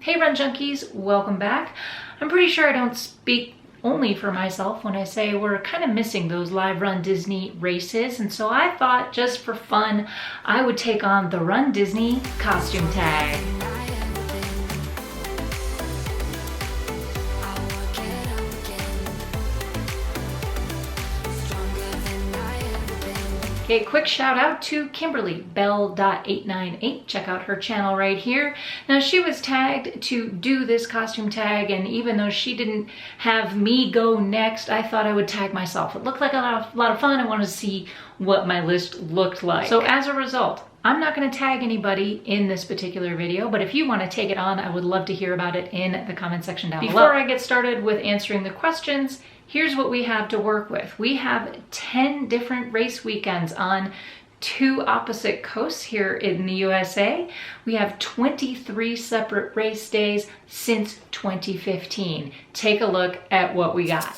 Hey Run Junkies, welcome back. I'm pretty sure I don't speak only for myself when I say we're kind of missing those live Run Disney races, and so I thought just for fun I would take on the Run Disney Costume Tag. Okay, quick shout out to Kimberly, Bell.898. Check out her channel right here. Now she was tagged to do this costume tag, and even though she didn't have me go next, I thought I would tag myself. It looked like a lot of fun. I wanted to see what my list looked like. So as a result, I'm not going to tag anybody in this particular video, but if you want to take it on, I would love to hear about it in the comment section down below. Before I get started with answering the questions, here's what we have to work with. We have 10 different race weekends on 2 opposite coasts here in the USA. We have 23 separate race days since 2015. Take a look at what we got.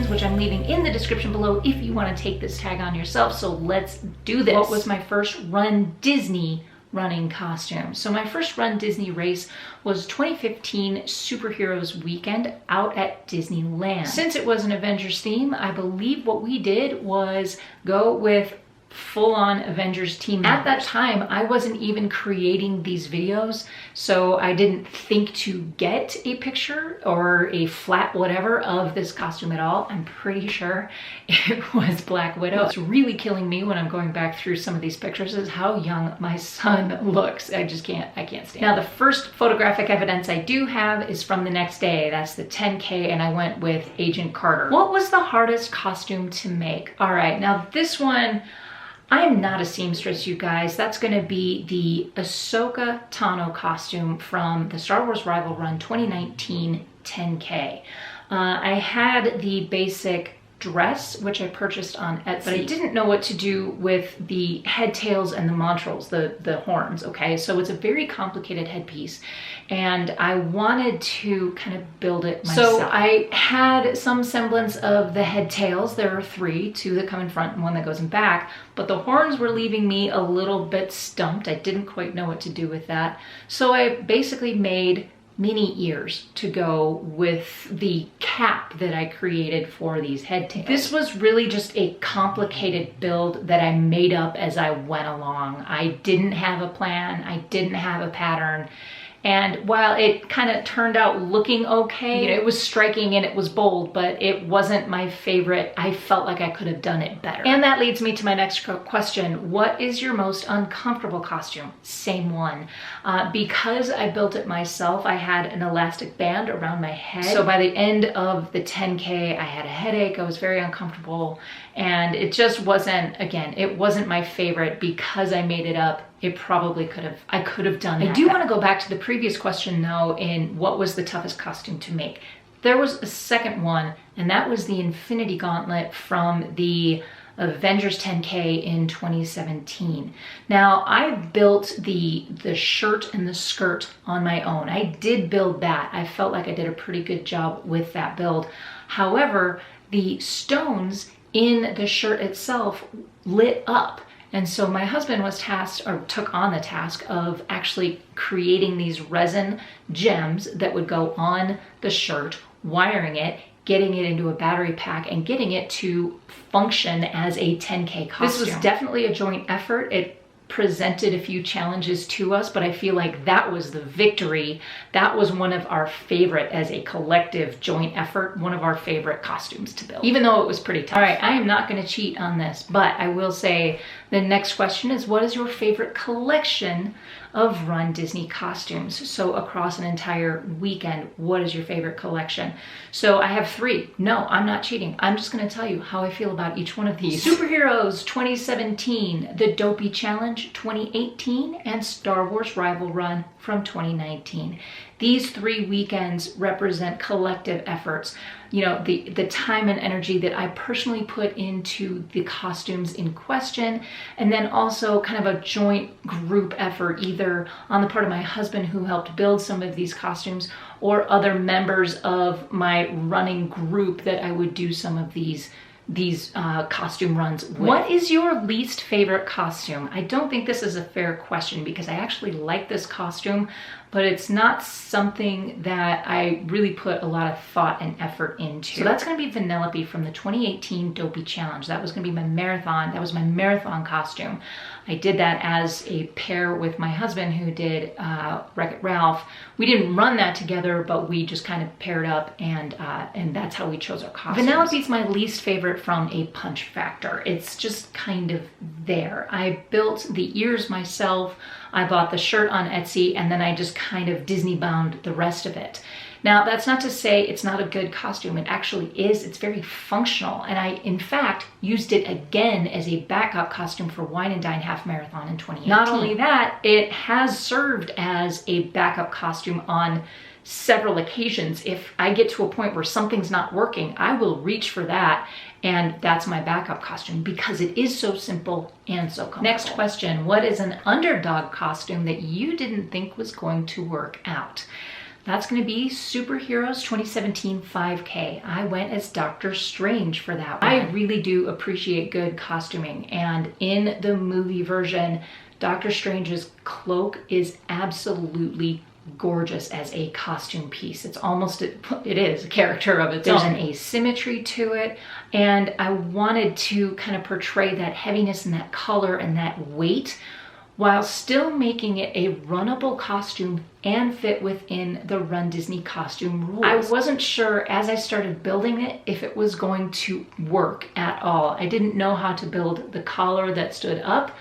Which I'm leaving in the description below if you want to take this tag on yourself. So let's do this. What was my first Run Disney running costume? So my first Run Disney race was 2015 Superheroes Weekend out at Disneyland. Since it was an Avengers theme, I believe what we did was go with full-on Avengers team members. At that time, I wasn't even creating these videos, so I didn't think to get a picture or a flat whatever of this costume at all. I'm pretty sure it was Black Widow. What's really killing me when I'm going back through some of these pictures is how young my son looks. I can't stand it. Now, the first photographic evidence I do have is from the next day. That's the 10K, and I went with Agent Carter. What was the hardest costume to make? All right, now this one, I'm not a seamstress, you guys. That's gonna be the Ahsoka Tano costume from the Star Wars Rival Run 2019 10K. I had the basic dress, which I purchased on Etsy, but I didn't know what to do with the head tails and the montrals, the horns, okay? So it's a very complicated headpiece, and I wanted to kind of build it myself. So I had some semblance of the head tails. There are 3, 2 that come in front and 1 that goes in back, but the horns were leaving me a little bit stumped. I didn't quite know what to do with that. So I basically made mini ears to go with the cap that I created for these head tails. This was really just a complicated build that I made up as I went along. I didn't have a plan, I didn't have a pattern, and while it kind of turned out looking okay, you know, it was striking and it was bold, but it wasn't my favorite. I felt like I could have done it better. And that leads me to my next question. What is your most uncomfortable costume? Same one. Because I built it myself, I had an elastic band around my head. So by the end of the 10K, I had a headache. I was very uncomfortable, and it just wasn't, again, it wasn't my favorite. Because I made it up, it probably I could have done it. I do want to go back to the previous question though, in what was the toughest costume to make. There was a second one, and that was the Infinity Gauntlet from the Avengers 10K in 2017. Now, I built the shirt and the skirt on my own. I did build that. I felt like I did a pretty good job with that build. However, the stones in the shirt itself lit up. And so my husband was tasked, or took on the task of actually creating these resin gems that would go on the shirt, wiring it, getting it into a battery pack, and getting it to function as a 10K costume. This was definitely a joint effort. It presented a few challenges to us, but I feel like that was the victory. That was one of our favorite, as a collective joint effort, one of our favorite costumes to build, even though it was pretty tough. All right, I am not going to cheat on this, but I will say the next question is, what is your favorite collection of Run Disney costumes? So across an entire weekend, what is your favorite collection? So I have 3. No, I'm not cheating. I'm just going to tell you how I feel about each one of these. Superheroes 2017, the Dopey Challenge 2018, and Star Wars Rival Run from 2019. These 3 weekends represent collective efforts. You know, the time and energy that I personally put into the costumes in question, and then also kind of a joint group effort, either on the part of my husband, who helped build some of these costumes, or other members of my running group that I would do some of these costume runs with. What is your least favorite costume? I don't think this is a fair question, because I actually like this costume, but it's not something that I really put a lot of thought and effort into. So that's going to be Vanellope from the 2018 Dopey Challenge. That was going to be my marathon. That was my marathon costume. I did that as a pair with my husband, who did Wreck-It Ralph. We didn't run that together, but we just kind of paired up, and that's how we chose our costumes. Vanellope's my least favorite from a punch factor. It's just kind of there. I built the ears myself. I bought the shirt on Etsy, and then I just kind of Disney bound the rest of it. Now, that's not to say it's not a good costume. It actually is. It's very functional. And I, in fact, used it again as a backup costume for Wine and Dine Half Marathon in 2018. Not only that, it has served as a backup costume on several occasions. If I get to a point where something's not working, I will reach for that, and that's my backup costume, because it is so simple and so comfortable. Next question, what is an underdog costume that you didn't think was going to work out? That's going to be Superheroes 2017 5K. I went as Doctor Strange for that one. I really do appreciate good costuming, and in the movie version, Doctor Strange's cloak is absolutely gorgeous as a costume piece. It's almost, it is a character of its own. There's an asymmetry to it, and I wanted to kind of portray that heaviness and that color and that weight, while still making it a runnable costume and fit within the Run Disney costume rules. I wasn't sure, as I started building it, if it was going to work at all. I didn't know how to build the collar that stood up,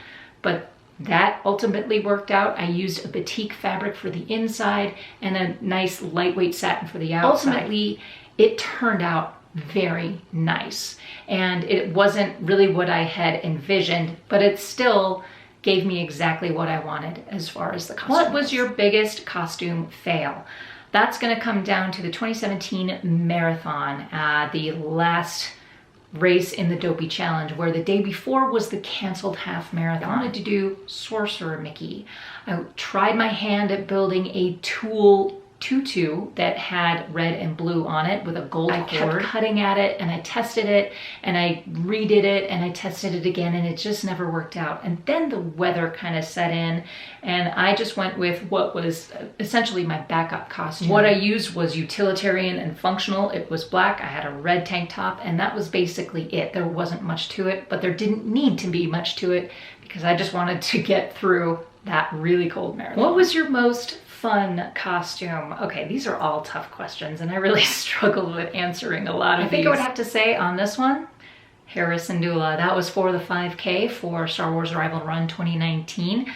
but that ultimately worked out. I used a batik fabric for the inside and a nice lightweight satin for the outside. Ultimately, it turned out very nice, and it wasn't really what I had envisioned, but it still gave me exactly what I wanted as far as the costume. What was your biggest costume fail? That's going to come down to the 2017 marathon, the last race in the Dopey Challenge, where the day before was the canceled half marathon. I wanted to do Sorcerer Mickey. I tried my hand at building a tulle tutu that had red and blue on it with a gold cord. I kept cutting at it, and I tested it, and I redid it, and I tested it again, and it just never worked out. And then the weather kind of set in, and I just went with what was essentially my backup costume. What I used was utilitarian and functional. It was black. I had a red tank top, and that was basically it. There wasn't much to it, but there didn't need to be much to it, because I just wanted to get through that really cold marathon. What was your most fun costume? Okay, these are all tough questions, and I really struggled with answering a lot of these. I think I would have to say on this one, Hera Syndulla. That was for the 5K for Star Wars Rival Run 2019.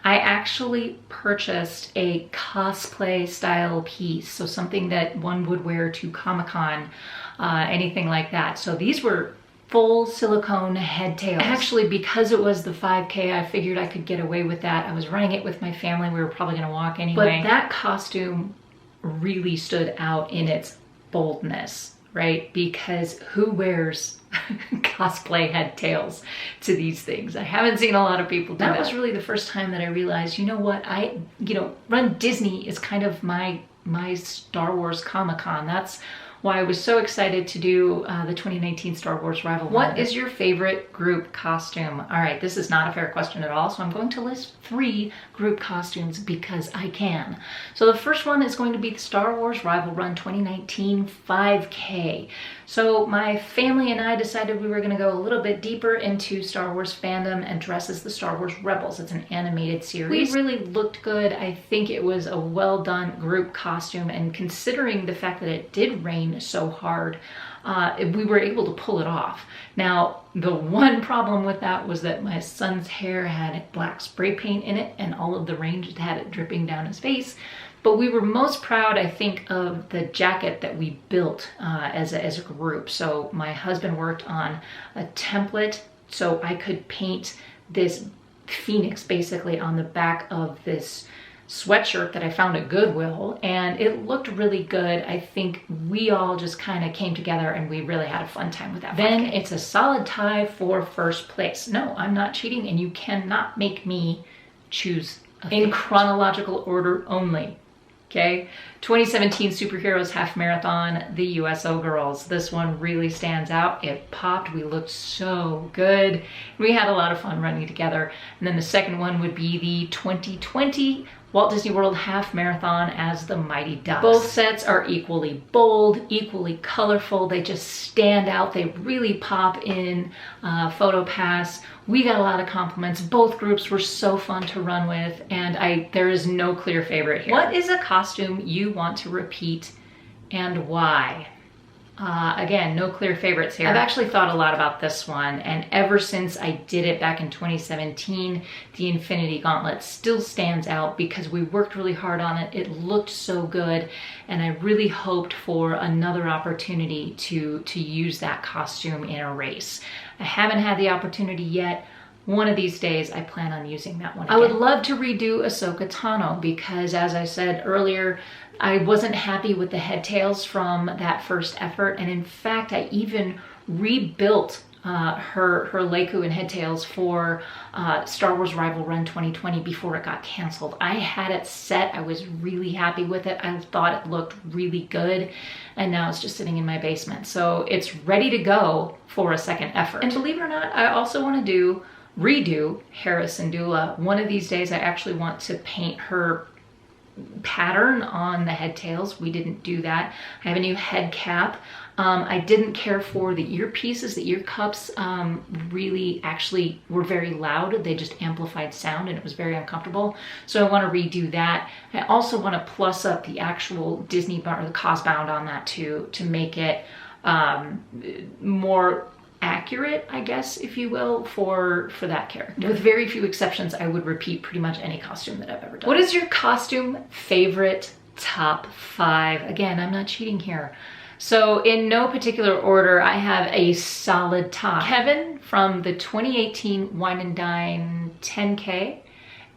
I actually purchased a cosplay style piece, so something that one would wear to Comic-Con, anything like that. So these were full silicone head tails. Actually, because it was the 5K, I figured I could get away with that. I was running it with my family. We were probably gonna walk anyway. But that costume really stood out in its boldness, right? Because who wears cosplay head tails to these things? I haven't seen a lot of people do that. That was really the first time that I realized, you know what, Run Disney is kind of my Star Wars Comic-Con. That's why I was so excited to do the 2019 Star Wars Rival Run. What is your favorite group costume? All right, this is not a fair question at all, so I'm going to list 3 group costumes because I can. So the first one is going to be the Star Wars Rival Run 2019 5K. So my family and I decided we were going to go a little bit deeper into Star Wars fandom and dress as the Star Wars Rebels. It's an animated series. We really looked good. I think it was a well done group costume, and considering the fact that it did rain so hard, we were able to pull it off. Now, the one problem with that was that my son's hair had black spray paint in it, and all of the rain just had it dripping down his face. But we were most proud, I think, of the jacket that we built as a group. So my husband worked on a template so I could paint this phoenix basically on the back of this sweatshirt that I found at Goodwill, and it looked really good. I think we all just kind of came together and we really had a fun time with that. Then it's a solid tie for first place. No, I'm not cheating, and you cannot make me choose in chronological order only. Okay, 2017 Superheroes Half Marathon, the USO Girls. This one really stands out. It popped. We looked so good. We had a lot of fun running together. And then the second one would be the 2020 Walt Disney World Half Marathon as the Mighty Ducks. Both sets are equally bold, equally colorful. They just stand out. They really pop in PhotoPass. We got a lot of compliments. Both groups were so fun to run with, and there is no clear favorite here. What is a costume you want to repeat and why? Again, no clear favorites here. I've actually thought a lot about this one, and ever since I did it back in 2017, the Infinity Gauntlet still stands out because we worked really hard on it. It looked so good, and I really hoped for another opportunity to use that costume in a race. I haven't had the opportunity yet. One of these days, I plan on using that one again. I would love to redo Ahsoka Tano because, as I said earlier, I wasn't happy with the head tails from that first effort. And in fact, I even rebuilt her Leiku and head tails for Star Wars Rival Run 2020 before it got canceled. I had it set. I was really happy with it. I thought it looked really good. And now it's just sitting in my basement. So it's ready to go for a second effort. And believe it or not, I also want to redo Hera Syndulla. One of these days, I actually want to paint her pattern on the head tails. We didn't do that. I have a new head cap. I didn't care for the earpieces. The ear cups really actually were very loud. They just amplified sound and it was very uncomfortable. So I want to redo that. I also want to plus up the actual Disney bar, or the Cosbound on that too, to make it more accurate, I guess, if you will, for that character. With very few exceptions, I would repeat pretty much any costume that I've ever done. What is your costume favorite top 5? Again, I'm not cheating here. So in no particular order, I have a solid top. Kevin from the 2018 Wine and Dine 10K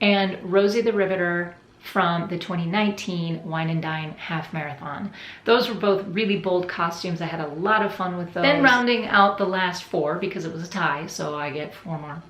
and Rosie the Riveter from the 2019 Wine and Dine Half Marathon. Those were both really bold costumes. I had a lot of fun with those. Then rounding out the last 4, because it was a tie, so I get 4 more.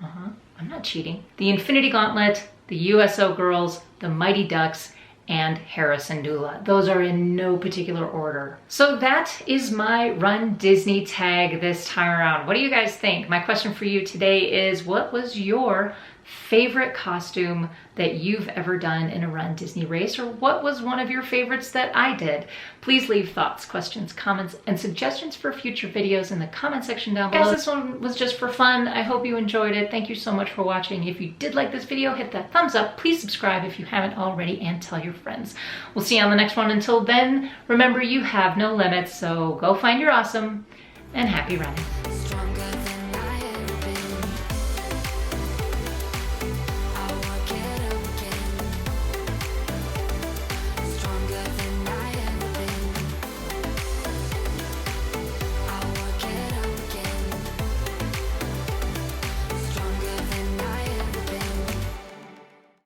I'm not cheating. The Infinity Gauntlet, the USO Girls, the Mighty Ducks, and Hera Syndulla. Those are in no particular order. So that is my Run Disney tag this time around. What do you guys think? My question for you today is, what was your favorite costume that you've ever done in a Run Disney race, or what was one of your favorites that I did? Please leave thoughts, questions, comments, and suggestions for future videos in the comment section down below. Guys, this one was just for fun. I hope you enjoyed it. Thank you so much for watching. If you did like this video, hit that thumbs up. Please subscribe if you haven't already, and tell your friends. We'll see you on the next one. Until then, remember, you have no limits, so go find your awesome, and happy running.